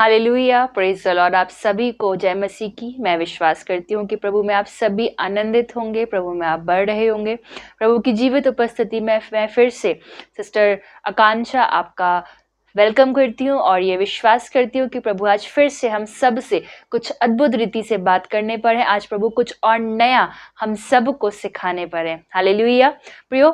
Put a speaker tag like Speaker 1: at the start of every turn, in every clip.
Speaker 1: Hallelujah, praise the Lord. आप सभी को जय मसीह की। मैं विश्वास करती हूँ कि प्रभु में आप सभी आनंदित होंगे, प्रभु में आप बढ़ रहे होंगे। प्रभु की जीवित उपस्थिति में मैं फिर से सिस्टर आकांक्षा आपका वेलकम करती हूँ और ये विश्वास करती हूँ कि प्रभु आज फिर से हम सब से कुछ अद्भुत रीति से बात करने पर है। आज प्रभु कुछ और नया हम सब को सिखाने पर है। हालेलुया प्रियो,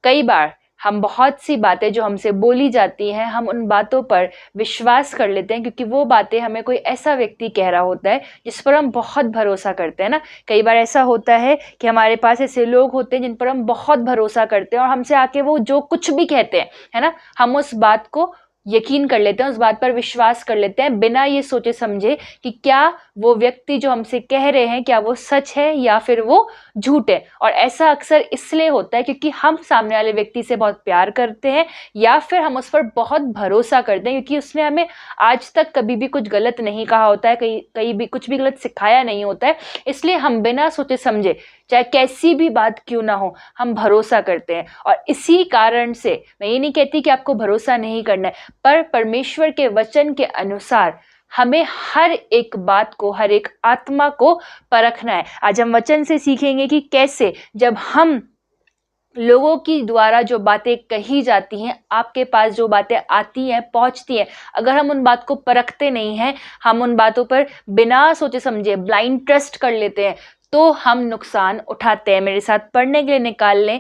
Speaker 1: कई बार हम बहुत सी बातें जो हमसे बोली जाती हैं, हम उन बातों पर विश्वास कर लेते हैं क्योंकि वो बातें हमें कोई ऐसा व्यक्ति कह रहा होता है जिस पर हम बहुत भरोसा करते हैं ना। कई बार ऐसा होता है कि हमारे पास ऐसे लोग होते हैं जिन पर हम बहुत भरोसा करते हैं और हमसे आके वो जो कुछ भी कहते हैं, है ना, हम उस बात को यकीन कर लेते हैं, उस बात पर विश्वास कर लेते हैं बिना ये सोचे समझे कि क्या वो व्यक्ति जो हमसे कह रहे हैं क्या वो सच है या फिर वो झूठ है। और ऐसा अक्सर इसलिए होता है क्योंकि हम सामने वाले व्यक्ति से बहुत प्यार करते हैं या फिर हम उस पर बहुत भरोसा करते हैं क्योंकि उसने हमें आज तक कभी भी कुछ गलत नहीं कहा होता है, कहीं भी कुछ भी गलत सिखाया नहीं होता है। इसलिए हम बिना सोचे समझे, चाहे कैसी भी बात क्यों ना हो, हम भरोसा करते हैं। और इसी कारण से मैं ये नहीं कहती कि आपको भरोसा नहीं करना है, पर परमेश्वर के वचन के अनुसार हमें हर एक बात को, हर एक आत्मा को परखना है। आज हम वचन से सीखेंगे कि कैसे जब हम लोगों की द्वारा जो बातें कही जाती हैं, आपके पास जो बातें आती हैं, पहुंचती हैं, अगर हम उन बात को परखते नहीं हैं, हम उन बातों पर बिना सोचे समझे ब्लाइंड ट्रस्ट कर लेते हैं, तो हम नुकसान उठाते हैं। मेरे साथ पढ़ने के लिए निकाल लें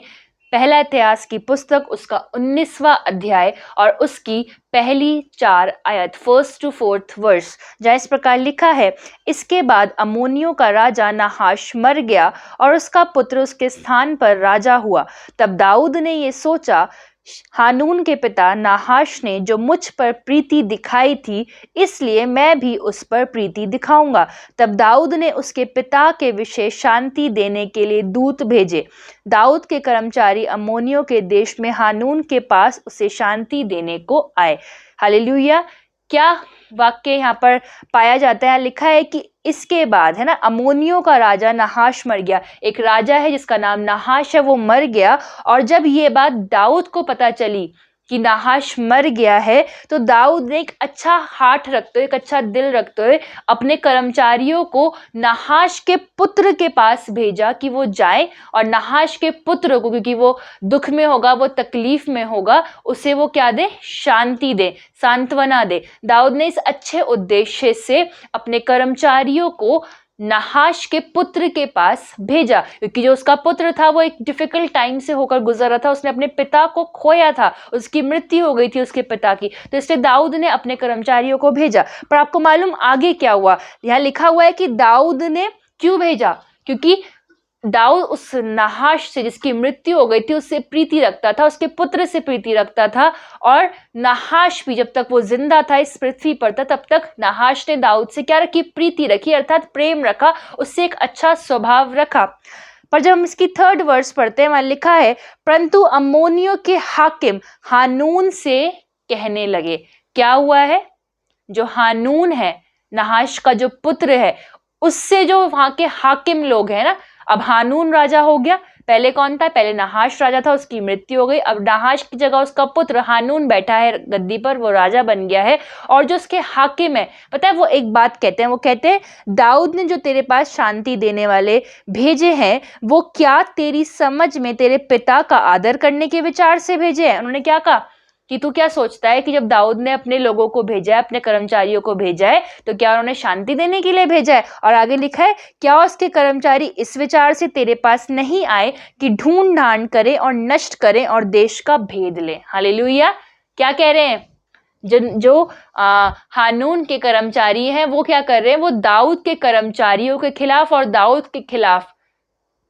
Speaker 1: पहला इतिहास की पुस्तक, उसका 19वां अध्याय और उसकी पहली 4 आयत, 1 to 4 वर्स, जहाँ इस प्रकार लिखा है। इसके बाद अम्मोनियों का राजा नाहाश मर गया और उसका पुत्र उसके स्थान पर राजा हुआ। तब दाऊद ने ये सोचा, हानून के पिता नाहाश ने जो मुझ पर प्रीति दिखाई थी, इसलिए मैं भी उस पर प्रीति दिखाऊंगा। तब दाऊद ने उसके पिता के विषय शांति देने के लिए दूत भेजे। दाऊद के कर्मचारी अम्मोनियों के देश में हानून के पास उसे शांति देने को आए। हालेलुया। क्या वाक्य यहाँ पर पाया जाता है? लिखा है कि इसके बाद, है ना, अम्मोनियों का राजा नाहाश मर गया। एक राजा है जिसका नाम नाहाश है, वो मर गया। और जब ये बात दाऊद को पता चली कि नाहाश मर गया है, तो दाऊद ने एक अच्छा हार्ट रखते हुए, एक अच्छा दिल रखते हुए अपने कर्मचारियों को नाहाश के पुत्र के पास भेजा कि वो जाए और नाहाश के पुत्र को, क्योंकि वो दुख में होगा, वो तकलीफ में होगा, उसे वो क्या दे? शांति दे, सांत्वना दे। दाऊद ने इस अच्छे उद्देश्य से अपने कर्मचारियों को नाहाश के पुत्र के पास भेजा, क्योंकि जो उसका पुत्र था वो एक डिफिकल्ट टाइम से होकर गुजर रहा था। उसने अपने पिता को खोया था, उसकी मृत्यु हो गई थी उसके पिता की, तो इसलिए दाऊद ने अपने कर्मचारियों को भेजा। पर आपको मालूम आगे क्या हुआ? यहाँ लिखा हुआ है कि दाऊद ने क्यों भेजा? क्योंकि दाऊद उस नाहाश से, जिसकी मृत्यु हो गई थी, उससे प्रीति रखता था, उसके पुत्र से प्रीति रखता था। और नाहाश भी जब तक वो जिंदा था इस पृथ्वी पर था, तब तक नाहाश ने दाऊद से क्या रखी? प्रीति रखी, अर्थात प्रेम रखा, उससे एक अच्छा स्वभाव रखा। पर जब हम इसकी 3rd वर्स पढ़ते हैं, वहां लिखा है, परंतु अम्मोनियों के हाकिम हानून से कहने लगे। क्या हुआ है? जो हानून है, नाहाश का जो पुत्र है, उससे जो वहां के हाकिम लोग हैं ना, अब हानून राजा हो गया। पहले कौन था? पहले नाहाश राजा था, उसकी मृत्यु हो गई। अब नाहाश की जगह उसका पुत्र हानून बैठा है गद्दी पर, वो राजा बन गया है। और जो उसके हाकिम है, पता है, वो एक बात कहते हैं, वो कहते हैं, दाऊद ने जो तेरे पास शांति देने वाले भेजे हैं, वो क्या तेरी समझ में तेरे पिता का आदर करने के विचार से भेजे हैं? उन्होंने क्या कहा कि तू क्या सोचता है कि जब दाऊद ने अपने लोगों को भेजा है, अपने कर्मचारियों को भेजा है, तो क्या उन्होंने शांति देने के लिए भेजा है? और आगे लिखा है, क्या उसके कर्मचारी इस विचार से तेरे पास नहीं आए कि ढूंढ ढांड करें और नष्ट करें और देश का भेद लें? हालेलुया। क्या कह रहे हैं? जो हानून के कर्मचारी हैं, वो क्या कर रहे हैं? वो दाऊद के कर्मचारियों के खिलाफ और दाऊद के खिलाफ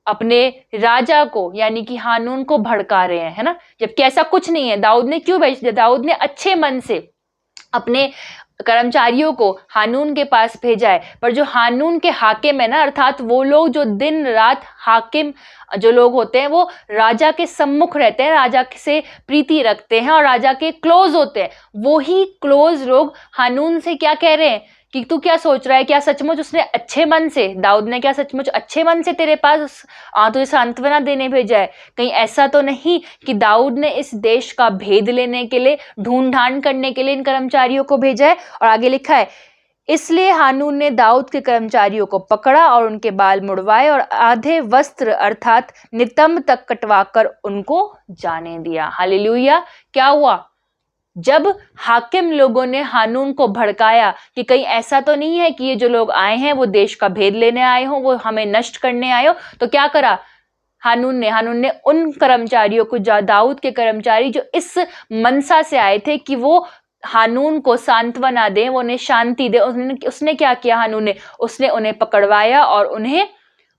Speaker 1: अपने राजा को, यानी कि हानून को भड़का रहे हैं, है ना, जबकि ऐसा कुछ नहीं है। दाऊद ने क्यों भेज दिया? दाऊद ने अच्छे मन से अपने कर्मचारियों को हानून के पास भेजा है। पर जो हानून के हाकिम है ना, अर्थात वो लोग जो दिन रात हाकिम जो लोग होते हैं वो राजा के सम्मुख रहते हैं, राजा से प्रीति रखते हैं और राजा के क्लोज होते हैं, वो ही क्लोज लोग हानून से क्या कह रहे हैं कि तू क्या सोच रहा है, क्या सचमुच उसने अच्छे मन से, दाऊद ने क्या सचमुच अच्छे मन से तेरे पास तुझे सांत्वना देने भेजा है? कहीं ऐसा तो नहीं कि दाऊद ने इस देश का भेद लेने के लिए, ढूंढ ढांड करने के लिए इन कर्मचारियों को भेजा है? और आगे लिखा है, इसलिए हानून ने दाऊद के कर्मचारियों को पकड़ा और उनके बाल मुड़वाए और आधे वस्त्र अर्थात नितंब तक कटवाकर उनको जाने दिया। हालेलुया। क्या हुआ? जब हाकिम लोगों ने हानून को भड़काया कि कहीं ऐसा तो नहीं है कि ये जो लोग आए हैं वो देश का भेद लेने आए हो, वो हमें नष्ट करने आए हो, तो क्या करा हानून ने उन कर्मचारियों को, दाऊद के कर्मचारी जो इस मनसा से आए थे कि वो हानून को सांत्वना दे, वो उन्हें शांति दे, उसने क्या किया हानून ने? उसने उन्हें पकड़वाया और उन्हें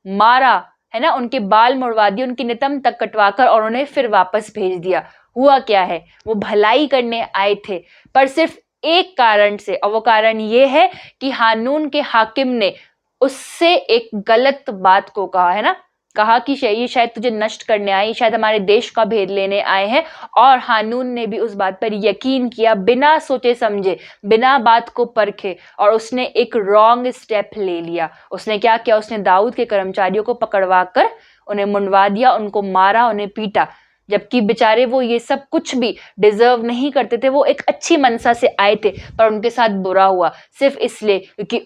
Speaker 1: मारा, है ना, उनके बाल मुड़वा दिए, उनकी नितंब तक कटवाकर और उन्हें फिर वापस भेज दिया। हुआ क्या है? वो भलाई करने आए थे, पर सिर्फ एक कारण से, और वो कारण ये है कि हानून के हाकिम ने उससे एक गलत बात को कहा, है ना, कहा कि ये शायद तुझे नष्ट करने आए, शायद हमारे देश का भेद लेने आए हैं। और हानून ने भी उस बात पर यकीन किया, बिना सोचे समझे, बिना बात को परखे, और उसने एक रॉन्ग स्टेप ले लिया। उसने क्या किया? उसने दाऊद के कर्मचारियों को पकड़वा कर उन्हें मुंडवा दिया, उनको मारा, उन्हें पीटा, जबकि बेचारे वो ये सब कुछ भी डिजर्व नहीं करते थे। वो एक अच्छी मनसा से आए थे, पर उनके साथ बुरा हुआ सिर्फ इसलिए क्योंकि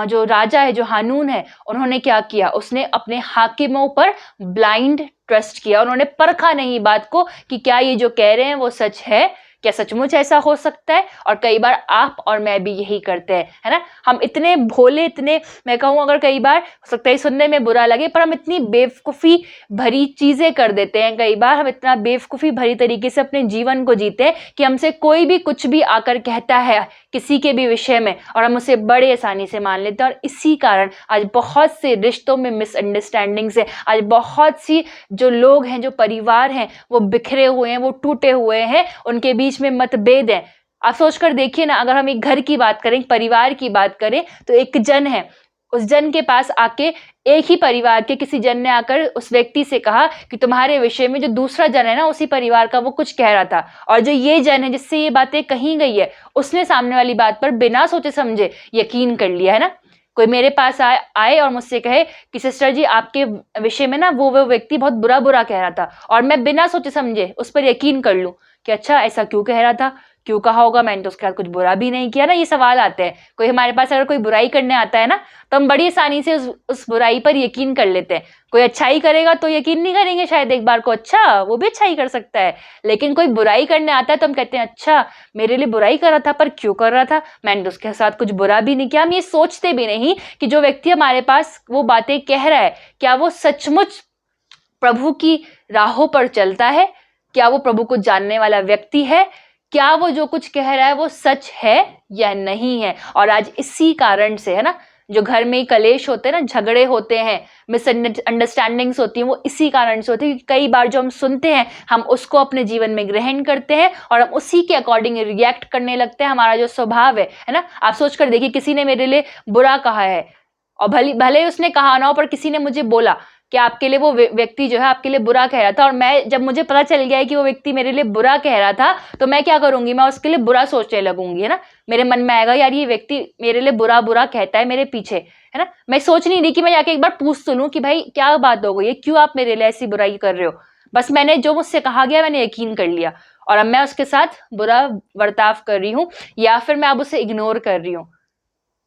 Speaker 1: जो राजा है, जो हानून है, उन्होंने क्या किया? उसने अपने हाकिमों पर ब्लाइंड ट्रस्ट किया। उन्होंने परखा नहीं बात को कि क्या ये जो कह रहे हैं वो सच है, क्या सचमुच ऐसा हो सकता है? और कई बार आप और मैं भी यही करते हैं, है ना। हम इतने भोले, इतने, मैं कहूँ अगर कई बार हो सकता है सुनने में बुरा लगे, पर हम इतनी बेवकूफ़ी भरी चीज़ें कर देते हैं। कई बार हम इतना बेवकूफ़ी भरी तरीके से अपने जीवन को जीते हैं कि हमसे कोई भी कुछ भी आकर कहता है किसी के भी विषय में, और हम उसे बड़े आसानी से मान लेते हैं। और इसी कारण आज बहुत से रिश्तों में मिसअंडरस्टैंडिंग्स है। आज बहुत सी जो लोग हैं, जो परिवार हैं, वो बिखरे हुए हैं, वो टूटे हुए हैं, उनके बीच में मतभेद है। आप सोचकर देखिए ना, अगर हम एक घर की बात करें, परिवार की बात करें, तो एक जन है, उस जन के पास आके एक ही परिवार के किसी जन ने आकर उस व्यक्ति से कहा कि तुम्हारे विषय में जो दूसरा जन है ना, उसी परिवार का, वो कुछ कह रहा था, और जो ये जन है जिससे ये बातें कही गई है, उसने सामने वाली बात पर बिना सोचे समझे यकीन कर लिया, है ना। कोई मेरे पास आए और मुझसे कहे कि सिस्टर जी आपके विषय में ना वो व्यक्ति बहुत बुरा कह रहा था, और मैं बिना सोचे समझे उस पर यकीन कर लूं कि अच्छा ऐसा क्यों कह रहा था, क्यों कहा होगा, मैंने तो उसके साथ कुछ बुरा भी नहीं किया ना। ये सवाल आते हैं। कोई हमारे पास अगर कोई बुराई करने आता है ना, तो हम बड़ी आसानी से उस बुराई पर यकीन कर लेते हैं। कोई अच्छाई करेगा तो यकीन नहीं करेंगे शायद एक बार को, अच्छा वो भी अच्छाई कर सकता है। लेकिन कोई बुराई करने आता है तो हम कहते हैं अच्छा मेरे लिए बुराई कर रहा था, पर क्यों कर रहा था, मैंने तो उसके साथ कुछ बुरा भी नहीं किया। हम ये सोचते भी नहीं कि जो व्यक्ति हमारे पास वो बातें कह रहा है, क्या वो सचमुच प्रभु की राहों पर चलता है? क्या वो प्रभु को जानने वाला व्यक्ति है? क्या वो जो कुछ कह रहा है वो सच है या नहीं है? और आज इसी कारण से, है ना, जो घर में कलेश होते हैं ना, झगड़े होते हैं, मिसअंडरस्टैंडिंग्स होती हैं, वो इसी कारण से होती है कि कई बार जो हम सुनते हैं हम उसको अपने जीवन में ग्रहण करते हैं और हम उसी के अकॉर्डिंग रिएक्ट करने लगते हैं। हमारा जो स्वभाव है ना। आप सोचकर देखिए, किसी ने मेरे लिए बुरा कहा है, और भले उसने कहा ना हो, पर किसी ने मुझे बोला कि आपके लिए वो व्यक्ति जो है आपके लिए बुरा कह रहा था, और मैं, जब मुझे पता चल गया है कि वो व्यक्ति मेरे लिए बुरा कह रहा था, तो मैं क्या करूंगी? मैं उसके लिए बुरा सोचने लगूंगी, है ना। मेरे मन में आएगा यार ये व्यक्ति मेरे लिए बुरा कहता है मेरे पीछे, है ना। मैं सोच नहीं रही कि मैं जाके एक बार पूछ तो लूं कि भाई क्या बात हो गई है, क्यों आप मेरे लिए ऐसी बुराई कर रहे हो। बस मैंने जो मुझसे कहा गया मैंने यकीन कर लिया, और अब मैं उसके साथ बुरा बर्ताव कर रही हूँ, या फिर मैं अब उसे इग्नोर कर रही हूँ।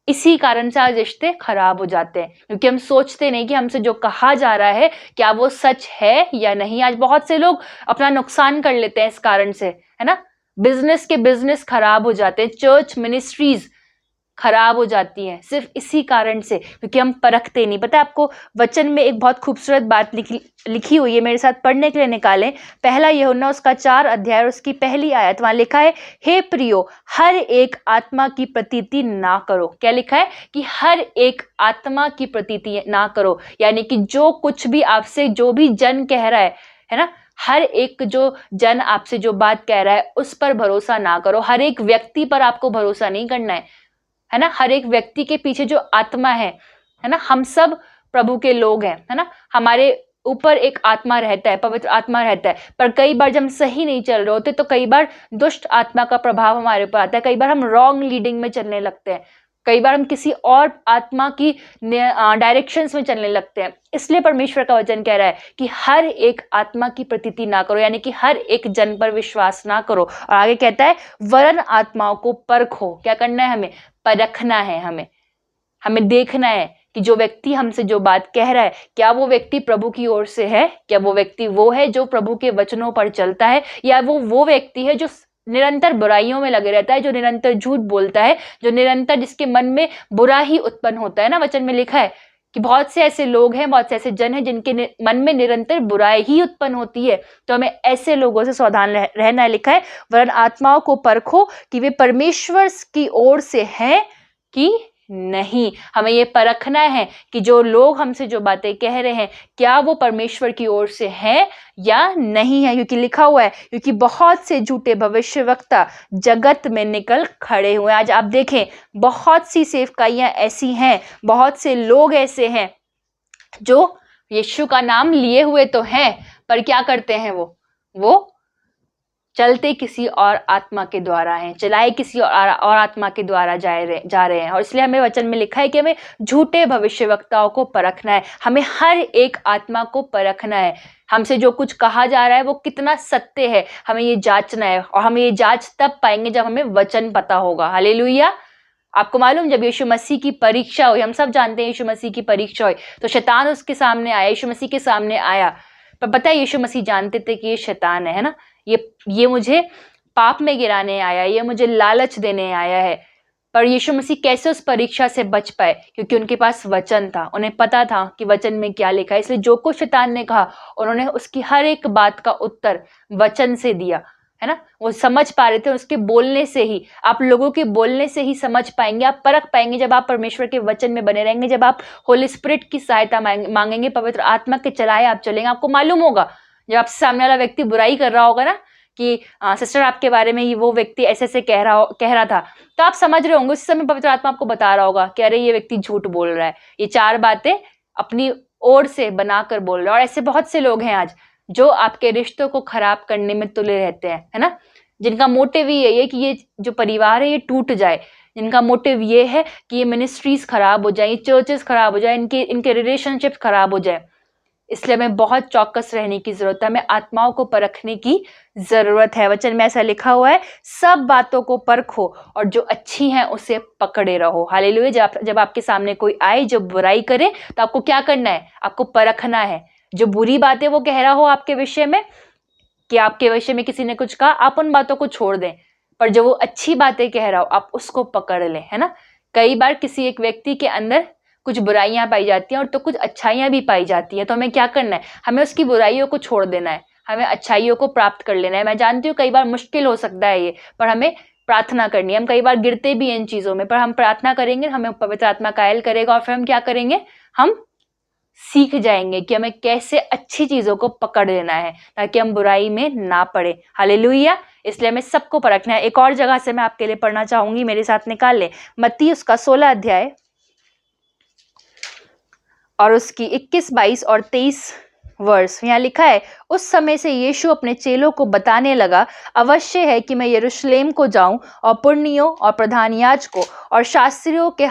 Speaker 1: इसी कारण से आज रिश्ते खराब हो जाते हैं, क्योंकि हम सोचते नहीं कि हमसे जो कहा जा रहा है क्या वो सच है या नहीं। आज बहुत से लोग अपना नुकसान कर लेते हैं इस कारण से, है ना। बिजनेस खराब हो जाते हैं, चर्च मिनिस्ट्रीज खराब हो जाती हैं सिर्फ इसी कारण से, क्योंकि हम परखते नहीं। पता है आपको, वचन में एक बहुत खूबसूरत बात लिखी हुई है, मेरे साथ पढ़ने के लिए निकालें। पहला यूहन्ना उसका 4 अध्याय और उसकी पहली आयत, वहां लिखा है, हे प्रियो हर एक आत्मा की प्रतीति ना करो। क्या लिखा है? कि हर एक आत्मा की प्रतीति ना करो, यानी कि जो कुछ भी आपसे जो भी जन कह रहा है ना, हर एक जो जन आपसे जो बात कह रहा है उस पर भरोसा ना करो। हर एक व्यक्ति पर आपको भरोसा नहीं करना है ना। हर एक व्यक्ति के पीछे जो आत्मा है ना, हम सब प्रभु के लोग हैं, है ना। हमारे ऊपर एक आत्मा रहता है, पवित्र आत्मा रहता है, पर कई बार जब हम सही नहीं चल रहे होते तो कई बार दुष्ट आत्मा का प्रभाव हमारे ऊपर आता है, कई बार हम रॉन्ग लीडिंग में चलने लगते हैं, कई बार हम किसी और आत्मा की डायरेक्शंस में चलने लगते हैं। इसलिए परमेश्वर का वचन कह रहा है कि हर एक आत्मा की प्रतीति ना करो, यानी कि हर एक जन पर विश्वास ना करो। और आगे कहता है वरन आत्माओं को परखो। क्या करना है? हमें परखना है, हमें देखना है कि जो व्यक्ति हमसे जो बात कह रहा है, क्या वो व्यक्ति प्रभु की ओर से है, क्या वो व्यक्ति वो है जो प्रभु के वचनों पर चलता है, या वो व्यक्ति है जो निरंतर बुराइयों में लगे रहता है, जो निरंतर झूठ बोलता है, जो निरंतर जिसके मन में बुरा ही उत्पन्न होता है ना। वचन में लिखा है कि बहुत से ऐसे लोग हैं, बहुत से ऐसे जन हैं जिनके मन में निरंतर बुराई ही उत्पन्न होती है। तो हमें ऐसे लोगों से सावधान रहना है। लिखा है वरन आत्माओं को परखो कि वे परमेश्वर की ओर से हैं कि नहीं। हमें ये परखना है कि जो लोग हमसे जो बातें कह रहे हैं, क्या वो परमेश्वर की ओर से हैं या नहीं है। क्योंकि लिखा हुआ है, क्योंकि बहुत से झूठे भविष्यवक्ता जगत में निकल खड़े हुए हैं। आज आप देखें, बहुत सी सेवकाइयां ऐसी हैं, बहुत से लोग ऐसे हैं जो यीशु का नाम लिए हुए तो हैं, पर क्या करते हैं? वो चलते किसी और आत्मा के द्वारा हैं, चलाए किसी और आत्मा के द्वारा जा रहे हैं। और इसलिए हमें वचन में लिखा है कि हमें झूठे भविष्यवक्ताओं को परखना है, हमें हर एक आत्मा को परखना है। हमसे जो कुछ कहा जा रहा है वो कितना सत्य है, हमें ये जांचना है। और हम ये जांच तब पाएंगे जब हमें वचन पता होगा। हालेलुया। आपको मालूम, जब यीशु मसीह की परीक्षा हुई, हम सब जानते हैं यीशु मसीह की परीक्षा हुई, तो शैतान उसके सामने आया, यीशु मसीह के सामने आया। पर पता है, यीशु मसीह जानते थे कि ये शैतान है ना, ये मुझे पाप में गिराने आया, ये मुझे लालच देने आया है। पर यीशु मसीह कैसे उस परीक्षा से बच पाए? क्योंकि उनके पास वचन था, उन्हें पता था कि वचन में क्या लिखा है। इसलिए जो कुछ शैतान ने कहा, उन्होंने उसकी हर एक बात का उत्तर वचन से दिया, है ना। वो समझ पा रहे थे, उसके बोलने से ही, आप लोगों के बोलने से ही समझ पाएंगे, आप परख पाएंगे जब आप परमेश्वर के वचन में बने रहेंगे, जब आप होली स्पिरिट की सहायता मांगेंगे, पवित्र आत्मा के चलाए आप चलेंगे। आपको मालूम होगा, जब आपसे सामने वाला व्यक्ति बुराई कर रहा होगा ना, कि सिस्टर आपके बारे में वो व्यक्ति ऐसे ऐसे कह रहा था, तो आप समझ रहे होंगे उस समय पवित्र आत्मा आपको बता रहा होगा कि अरे ये व्यक्ति झूठ बोल रहा है, ये चार बातें अपनी ओर से बनाकर बोल रहा है। और ऐसे बहुत से लोग हैं आज जो आपके रिश्तों को खराब करने में तुले रहते हैं, है ना, जिनका मोटिव ये है कि ये जो परिवार है ये टूट जाए, जिनका मोटिव ये है कि ये मिनिस्ट्रीज खराब हो जाए, ये चर्चेस खराब हो जाए, इनके रिलेशनशिप खराब हो जाए। इसलिए हमें बहुत चौकस रहने की जरूरत है, हमें आत्माओं को परखने की जरूरत है। वचन में ऐसा लिखा हुआ है, सब बातों को परखो और जो अच्छी हैं उसे पकड़े रहो। हालेलुया। जब आपके सामने कोई आए जो बुराई करे, तो आपको क्या करना है? आपको परखना है। जो बुरी बातें वो कह रहा हो आपके विषय में, कि आपके विषय में किसी ने कुछ कहा, आप उन बातों को छोड़ दें, पर जो वो अच्छी बातें कह रहा हो आप उसको पकड़ लें, है ना। कई बार किसी एक व्यक्ति के अंदर कुछ बुराइयां पाई जाती हैं और तो कुछ अच्छाइयां भी पाई जाती हैं, तो हमें क्या करना है? हमें उसकी बुराइयों को छोड़ देना है, हमें अच्छाइयों को प्राप्त कर लेना है। मैं जानती हूँ कई बार मुश्किल हो सकता है ये, पर हमें प्रार्थना करनी है। हम कई बार गिरते भी हैं इन चीजों में, पर हम प्रार्थना करेंगे, हमें पवित्र आत्मा कायल करेगा, और फिर हम क्या करेंगे? हम सीख जाएंगे कि हमें कैसे अच्छी चीजों को पकड़ लेना है, ताकि हम बुराई में ना पड़े। हालेलुया। इसलिए हमें सबको परखना है। एक और जगह से मैं आपके लिए पढ़ना चाहूंगी, मेरे साथ निकाल ले, मत्ती उसका 16 अध्याय और उसकी 21, 22 और 23 वर्ष। यहाँ लिखा है, उस समय से यीशु अपने चेलों को बताने लगा, अवश्य है कि मैं यरूशलेम को जाऊं और पुरनियों और प्रधान याजकों और शास्त्रियों के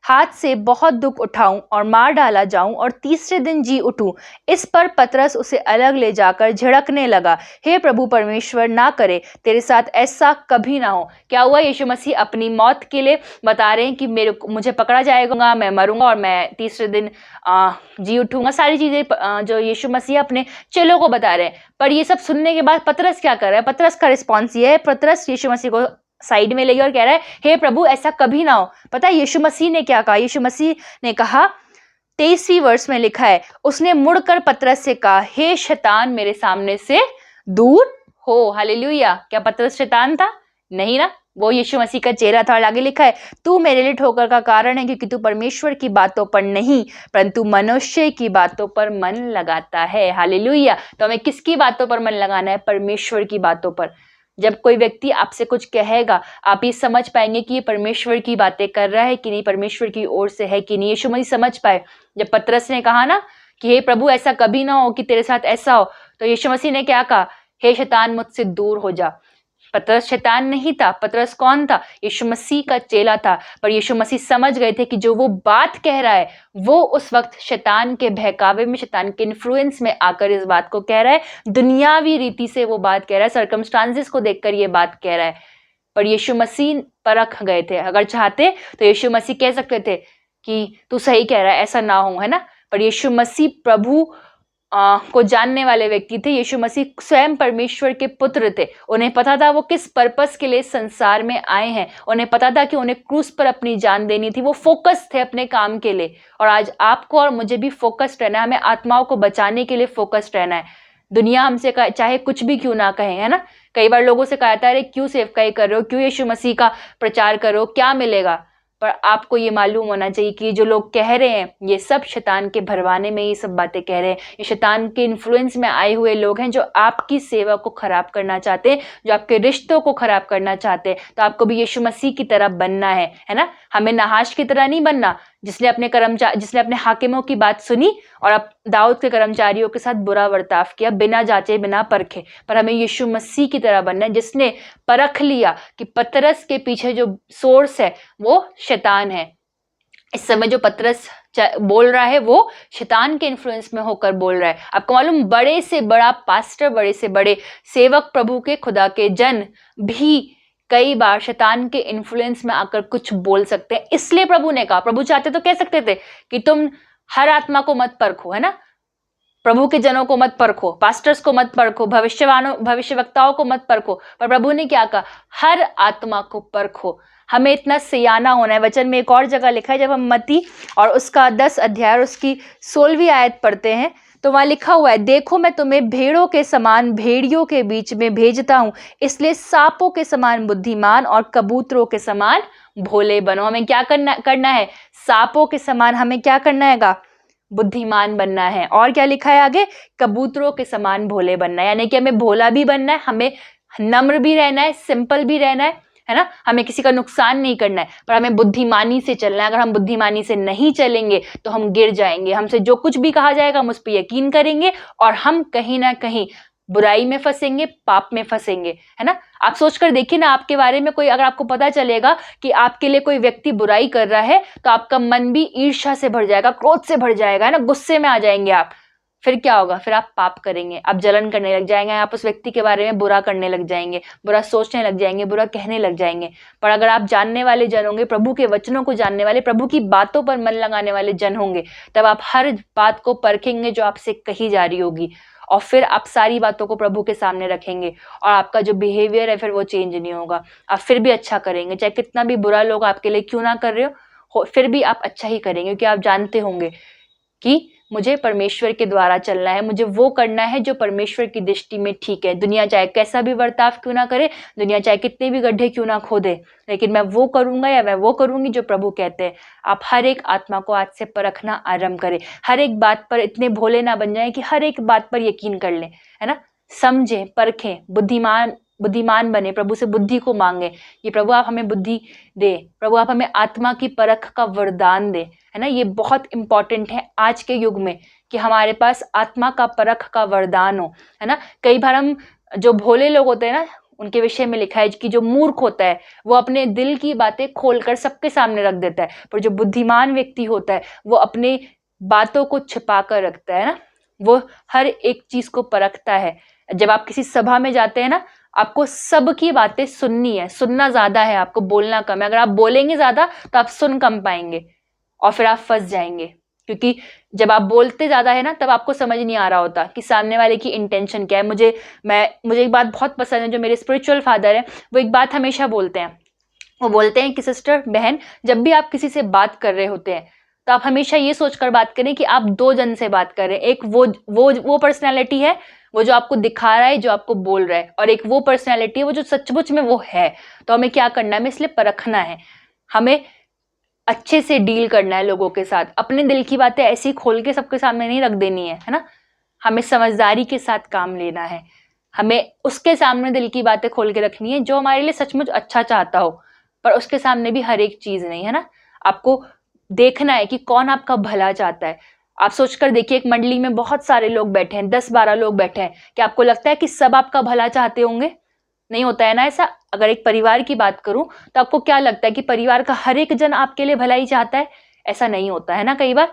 Speaker 1: हाथ से बहुत दुख उठाऊं और मार डाला जाऊं और तीसरे दिन जी उठूं। इस पर पतरस उसे अलग ले जाकर झिड़कने लगा, हे प्रभु परमेश्वर, ना करे, तेरे साथ ऐसा कभी ना हो। क्या हुआ? यीशु मसीह अपनी मौत के लिए बता रहे हैं कि मुझे पकड़ा जाएगा, मैं मरूंगा और मैं तीसरे दिन जी उठूंगा। सारी चीजें जो यीशु मसीह अपने चेलों को बता रहे हैं। पर ये सब सुनने के बाद पतरस क्या कर रहा है? पतरस का रिस्पॉन्स ये है, पतरस यीशु मसीह को साइड में ले गया और कह रहा है, हे प्रभु ऐसा कभी ना हो। पता है यीशु मसीह ने क्या कहा? यीशु मसीह ने कहा, 23वीं वर्ष में लिखा है, उसने मुड़कर पतरस से कहा, हे शैतान, मेरे सामने से दूर हो। हालेलुया। क्या पतरस शैतान था? नहीं ना, वो यीशु मसीह का चेहरा था। और आगे लिखा है, तू मेरे लिए ठोकर का कारण है, क्योंकि तू परमेश्वर की बातों पर नहीं परंतु मनुष्य की बातों पर मन लगाता है। हालेलुया। तो हमें किसकी बातों पर मन लगाना है? परमेश्वर की बातों पर। जब कोई व्यक्ति आपसे कुछ कहेगा, आप ये समझ पाएंगे कि ये परमेश्वर की बातें कर रहा है कि नहीं, परमेश्वर की ओर से है कि नहीं। यीशु मसीह समझ पाए। जब पतरस ने कहा ना कि हे प्रभु ऐसा कभी ना हो कि तेरे साथ ऐसा हो। तो यीशु मसीह ने क्या कहा, हे शैतान मुझसे दूर हो जा। पतरस शैतान नहीं था, पतरस कौन था, यीशु मसीह का चेला था। पर यीशु मसीह समझ गए थे कि जो वो बात कह रहा है वो उस वक्त शैतान के बहकावे में, शैतान के इन्फ्लुएंस में आकर इस बात को कह रहा है, दुनियावी रीति से वो बात कह रहा है, सर्कमस्टांसेस को देखकर ये बात कह रहा है। पर यीशु मसीह परख गए थे। अगर चाहते तो यीशु मसीह कह सकते थे कि तू सही कह रहा है, ऐसा ना हो, है ना। पर यीशु मसीह प्रभु को जानने वाले व्यक्ति थे। यीशु मसीह स्वयं परमेश्वर के पुत्र थे। उन्हें पता था वो किस पर्पस के लिए संसार में आए हैं। उन्हें पता था कि उन्हें क्रूस पर अपनी जान देनी थी। वो फोकस थे अपने काम के लिए। और आज आपको और मुझे भी फोकस्ड रहना है। हमें आत्माओं को बचाने के लिए फोकस्ड रहना है। दुनिया हमसे चाहे कुछ भी क्यों ना कहे, है ना। कई बार लोगों से कहा जाता है, अरे क्यों सेवकाई कर रहे हो, क्यों यीशु मसीह का प्रचार करो, क्या मिलेगा। पर आपको ये मालूम होना चाहिए कि जो लोग कह रहे हैं ये सब शैतान के भरवाने में ये सब बातें कह रहे हैं। ये शैतान के इन्फ्लुएंस में आए हुए लोग हैं जो आपकी सेवा को खराब करना चाहते हैं, जो आपके रिश्तों को खराब करना चाहते हैं। तो आपको भी यीशु मसीह की तरह बनना है ना। हमें नहाश की तरह नहीं बनना, जिसने अपने हाकिमों की बात सुनी और अब दाऊद के कर्मचारियों के साथ बुरा बर्ताव किया, बिना जांचे बिना परखे। पर हमें यीशु मसीह की तरह बनना है, जिसने परख लिया कि पतरस के पीछे जो सोर्स है वो शैतान है। इस समय जो पतरस बोल रहा है वो शैतान के इन्फ्लुएंस में होकर बोल रहा है। आपको मालूम, बड़े से बड़ा पास्टर, बड़े से बड़े सेवक, प्रभु के खुदा के जन भी कई बार शैतान के इन्फ्लुएंस में आकर कुछ बोल सकते हैं। इसलिए प्रभु ने कहा, प्रभु चाहते तो कह सकते थे कि तुम हर आत्मा को मत परखो, है ना। प्रभु के जनों को मत परखो, पास्टर्स को मत परखो, भविष्यवक्ताओं को मत परखो। पर प्रभु ने क्या कहा, हर आत्मा को परखो। हमें इतना सियाना होना है। वचन में एक और जगह लिखा है, जब हम मत्ती और उसका 10 अध्याय और उसकी 16वीं आयत पढ़ते हैं तो वहां लिखा हुआ है, देखो मैं तुम्हें भेड़ों के समान भेड़ियों के बीच में भेजता हूं, इसलिए सांपों के समान बुद्धिमान और कबूतरों के समान भोले बनो। हमें क्या करना है, सांपों के समान हमें क्या करना है, बुद्धिमान बनना है। और क्या लिखा है आगे, कबूतरों के समान भोले बनना है। यानी कि हमें भोला भी बनना है, हमें नम्र भी रहना है, सिंपल भी रहना है ना। हमें किसी का नुकसान नहीं करना है, पर हमें बुद्धिमानी से चलना है। अगर हम बुद्धिमानी से नहीं चलेंगे तो हम गिर जाएंगे। हमसे जो कुछ भी कहा जाएगा हम उस पर यकीन करेंगे और हम कहीं ना कहीं बुराई में फंसेंगे, पाप में फंसेंगे, है ना। आप सोचकर देखिए ना, आपके बारे में कोई, अगर आपको पता चलेगा कि आपके लिए कोई व्यक्ति बुराई कर रहा है तो आपका मन भी ईर्ष्या से भर जाएगा, क्रोध से भर जाएगा, है ना, गुस्से में आ जाएंगे आप। फिर क्या होगा, फिर आप पाप करेंगे, आप जलन करने लग जाएंगे, आप उस व्यक्ति के बारे में बुरा करने लग जाएंगे, बुरा सोचने लग जाएंगे, बुरा कहने लग जाएंगे। पर अगर आप जानने वाले जन होंगे, प्रभु के वचनों को जानने वाले, प्रभु की बातों पर मन लगाने वाले जन होंगे, तब आप हर बात को परखेंगे जो आपसे कही जा रही होगी और फिर आप सारी बातों को प्रभु के सामने रखेंगे और आपका जो बिहेवियर है फिर वो चेंज नहीं होगा। आप फिर भी अच्छा करेंगे, चाहे कितना भी बुरा लोग आपके लिए क्यों ना कर रहे हो, फिर भी आप अच्छा ही करेंगे, क्योंकि आप जानते होंगे कि मुझे परमेश्वर के द्वारा चलना है, मुझे वो करना है जो परमेश्वर की दृष्टि में ठीक है। दुनिया चाहे कैसा भी बर्ताव क्यों ना करे, दुनिया चाहे कितने भी गड्ढे क्यों ना खोदे, लेकिन मैं वो करूंगा या मैं वो करूंगी जो प्रभु कहते हैं। आप हर एक आत्मा को आज से परखना आरंभ करें। हर एक बात पर इतने भोले ना बन जाएं कि हर एक बात पर यकीन कर लें, है ना। समझें, परखें, बुद्धिमान बने, प्रभु से बुद्धि को मांगे कि प्रभु आप हमें बुद्धि दे, प्रभु आप हमें आत्मा की परख का वरदान दे, है ना। ये बहुत इंपॉर्टेंट है आज के युग में कि हमारे पास आत्मा का परख का वरदान हो, है ना। कई बार हम, जो भोले लोग होते हैं ना, उनके विषय में लिखा है कि जो मूर्ख होता है वो अपने दिल की बातें खोलकर सबके सामने रख देता है, पर जो बुद्धिमान व्यक्ति होता है वो अपने बातों को छिपा कर रखता है ना। वो हर एक चीज को परखता है। जब आप किसी सभा में जाते हैं ना, आपको सबकी बातें सुननी है, सुनना ज्यादा है, आपको बोलना कम है। अगर आप बोलेंगे ज्यादा तो आप सुन कम पाएंगे और फिर आप फंस जाएंगे, क्योंकि जब आप बोलते ज्यादा है ना तब आपको समझ नहीं आ रहा होता कि सामने वाले की इंटेंशन क्या है। मुझे एक बात बहुत पसंद है, जो मेरे स्पिरिचुअल फादर है वो एक बात हमेशा बोलते हैं। वो बोलते हैं कि सिस्टर, बहन, जब भी आप किसी से बात कर रहे होते हैं तो आप हमेशा ये सोचकर बात करें कि आप दो जन से बात कर रहे हैं। एक वो पर्सनैलिटी है, वो जो आपको दिखा रहा है, जो आपको बोल रहा है, और एक वो पर्सनैलिटी है वो जो सचमुच में वो है। तो हमें क्या करना है, हमें इसलिए परखना है, हमें अच्छे से डील करना है लोगों के साथ। अपने दिल की बातें ऐसी खोल के सबके सामने नहीं रख देनी है ना। हमें समझदारी के साथ काम लेना है। हमें उसके सामने दिल की बातें खोल के रखनी है जो हमारे लिए सचमुच अच्छा चाहता हो, पर उसके सामने भी हर एक चीज नहीं, है ना। आपको देखना है कि कौन आपका भला चाहता है। आप सोचकर देखिए, एक मंडली में बहुत सारे लोग बैठे हैं, 10-12 लोग बैठे हैं, क्या आपको लगता है कि सब आपका भला चाहते होंगे? नहीं होता है ना ऐसा। अगर एक परिवार की बात करूं तो आपको क्या लगता है कि परिवार का हर एक जन आपके लिए भलाई चाहता है? ऐसा नहीं होता है ना। कई बार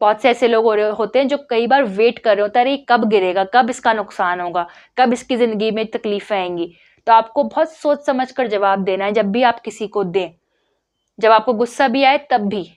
Speaker 1: बहुत से ऐसे लोग होते हैं जो कई बार वेट कर रहे होते हैं, अरे कब गिरेगा, कब इसका नुकसान होगा, कब इसकी जिंदगी में तकलीफें आएंगी। तो आपको बहुत सोच समझ कर जवाब देना है जब भी आप किसी को दें। जब आपको गुस्सा भी आए तब भी।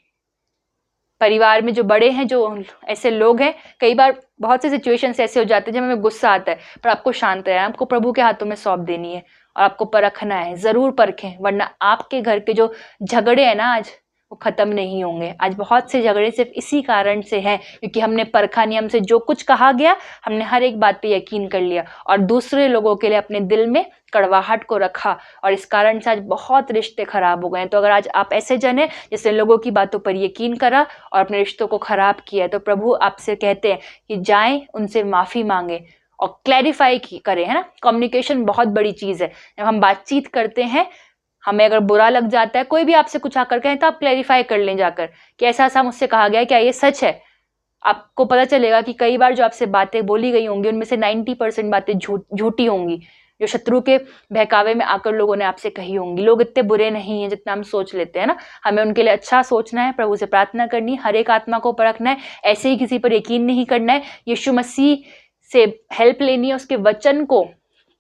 Speaker 1: परिवार में जो बड़े हैं, जो ऐसे लोग हैं, कई बार बहुत से सिचुएशंस ऐसे हो जाते हैं जब हमें गुस्सा आता है, पर आपको शांत रहना है, आपको प्रभु के हाथों में सौंप देनी है और आपको परखना है। जरूर परखें, वरना आपके घर के जो झगड़े हैं ना आज, वो खत्म नहीं होंगे। आज बहुत से झगड़े सिर्फ इसी कारण से हैं क्योंकि हमने परखा नहीं, हमसे जो कुछ कहा गया हमने हर एक बात पे यकीन कर लिया और दूसरे लोगों के लिए अपने दिल में कड़वाहट को रखा, और इस कारण से आज बहुत रिश्ते खराब हो गए हैं। तो अगर आज आप ऐसे जन हैं जिसने लोगों की बातों पर यकीन करा और अपने रिश्तों को खराब किया है, तो प्रभु आपसे कहते हैं कि जाएं, उनसे माफी मांगे और क्लैरिफाई करें, है ना। कम्युनिकेशन बहुत बड़ी चीज है। जब हम बातचीत करते हैं, हमें अगर बुरा लग जाता है, कोई भी आपसे कुछ आकर कहें, तो आप क्लैरिफाई कर लें जाकर कि ऐसा ऐसा मुझसे कहा गया है, क्या ये सच है। आपको पता चलेगा कि कई बार जो आपसे बातें बोली गई होंगी उनमें से 90% बातें झूठी होंगी, जो शत्रु के बहकावे में आकर लोगों ने आपसे कही होंगी। लोग इतने बुरे नहीं हैं जितना हम सोच लेते हैं ना। हमें उनके लिए अच्छा सोचना है, प्रभु से प्रार्थना करनी, हर एक आत्मा को परखना है, ऐसे ही किसी पर यकीन नहीं करना है। यीशु मसीह से हेल्प लेनी है, उसके वचन को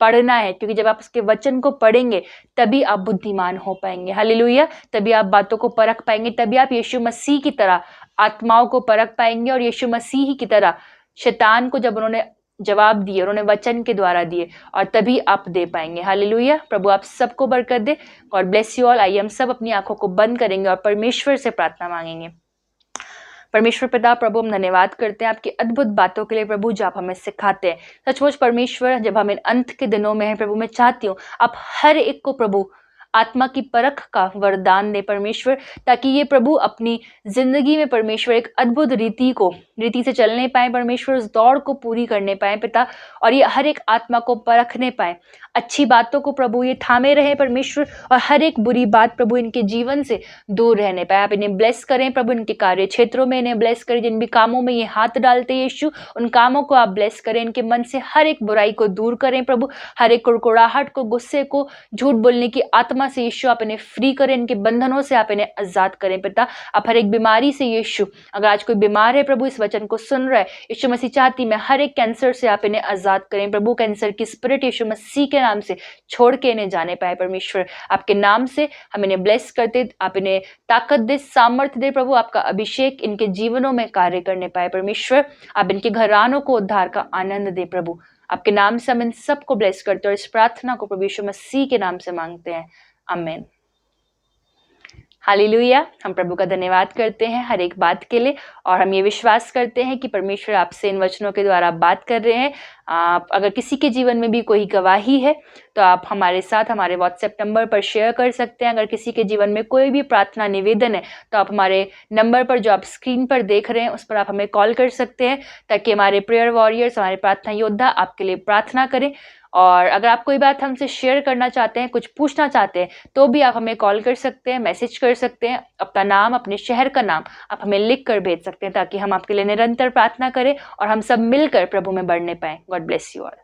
Speaker 1: पढ़ना है, क्योंकि जब आप उसके वचन को पढ़ेंगे तभी आप बुद्धिमान हो पाएंगे। हालेलुया। तभी आप बातों को परख पाएंगे, तभी आप यीशु मसीह की तरह आत्माओं को परख पाएंगे और यीशु मसीह की तरह शैतान को जब उन्होंने जवाब दिए, उन्होंने वचन के द्वारा दिए, और तभी आप दे पाएंगे। हालेलुया। प्रभु आप सबको बरकत दे। God bless you all. आइए हम सब अपनी आंखों को बंद करेंगे और परमेश्वर से प्रार्थना मांगेंगे। परमेश्वर पिता, प्रभु हम धन्यवाद करते हैं आपकी अद्भुत बातों के लिए प्रभु, जो आप हमें सिखाते हैं। सचमुच परमेश्वर, जब हम इन अंत के दिनों में हैं प्रभु, मैं चाहती हूँ आप हर एक को प्रभु आत्मा की परख का वरदान दे परमेश्वर, ताकि ये प्रभु अपनी जिंदगी में परमेश्वर एक अद्भुत रीति से चलने पाए परमेश्वर, उस दौड़ को पूरी करने पाए पिता, और ये हर एक आत्मा को परखने पाए। अच्छी बातों को प्रभु ये थामे रहे परमेश्वर, और हर एक बुरी बात प्रभु इनके जीवन से दूर रहने पाए। आप इन्हें ब्लेस करें प्रभु, इनके कार्य क्षेत्रों में इन्हें ब्लेस करें, जिन भी कामों में ये हाथ डालते यीशु, उन कामों को आप ब्लेस करें। इनके मन से हर एक बुराई को दूर करें प्रभु, हर एक कुड़कुड़ाहट को, गुस्से को, झूठ बोलने की आत्मा से यीशु आप इन्हें फ्री करें, इनके बंधनों से आप इन्हें आजाद करें पिता। आप हर एक बीमारी से यीशु, अगर आज कोई बीमार है प्रभु, इस वचन को सुन रहा है, यीशु मसीह चाहती मैं हर एक कैंसर से आप इन्हें आजाद करें प्रभु। कैंसर की स्पिरिट यीशु मसीह के नाम से छोड़ के इन्हें जाने पाए परमेश्वर। आपके नाम से हम इन्हें ब्लेस करते, आप इन्हें ताकत दे, सामर्थ्य दे प्रभु, आपका अभिषेक इनके जीवनों में कार्य करने पाए परमेश्वर। आप इनके घरानों को उद्धार का आनंद दे प्रभु। आपके नाम से हम इन सबको ब्लेस करते हैं और इस प्रार्थना को प्रभु यीशु मसीह के नाम से मांगते हैं, आमीन। हालेलुया। हम प्रभु का धन्यवाद करते हैं हर एक बात के लिए, और हम ये विश्वास करते हैं कि परमेश्वर आपसे इन वचनों के द्वारा बात कर रहे हैं। आप अगर किसी के जीवन में भी कोई गवाही है तो आप हमारे साथ हमारे व्हाट्सएप नंबर पर शेयर कर सकते हैं। अगर किसी के जीवन में कोई भी प्रार्थना निवेदन है तो आप हमारे नंबर पर, जो आप स्क्रीन पर देख रहे हैं, उस पर आप हमें कॉल कर सकते हैं, ताकि हमारे प्रेयर वॉरियर्स, हमारे प्रार्थना योद्धा आपके लिए प्रार्थना करें। और अगर आप कोई बात हमसे शेयर करना चाहते हैं, कुछ पूछना चाहते हैं, तो भी आप हमें कॉल कर सकते हैं, मैसेज कर सकते हैं। अपना नाम, अपने शहर का नाम आप हमें लिख कर भेज सकते हैं, ताकि हम आपके लिए निरंतर प्रार्थना करें और हम सब मिलकर प्रभु में बढ़ने पाएं। God bless you all.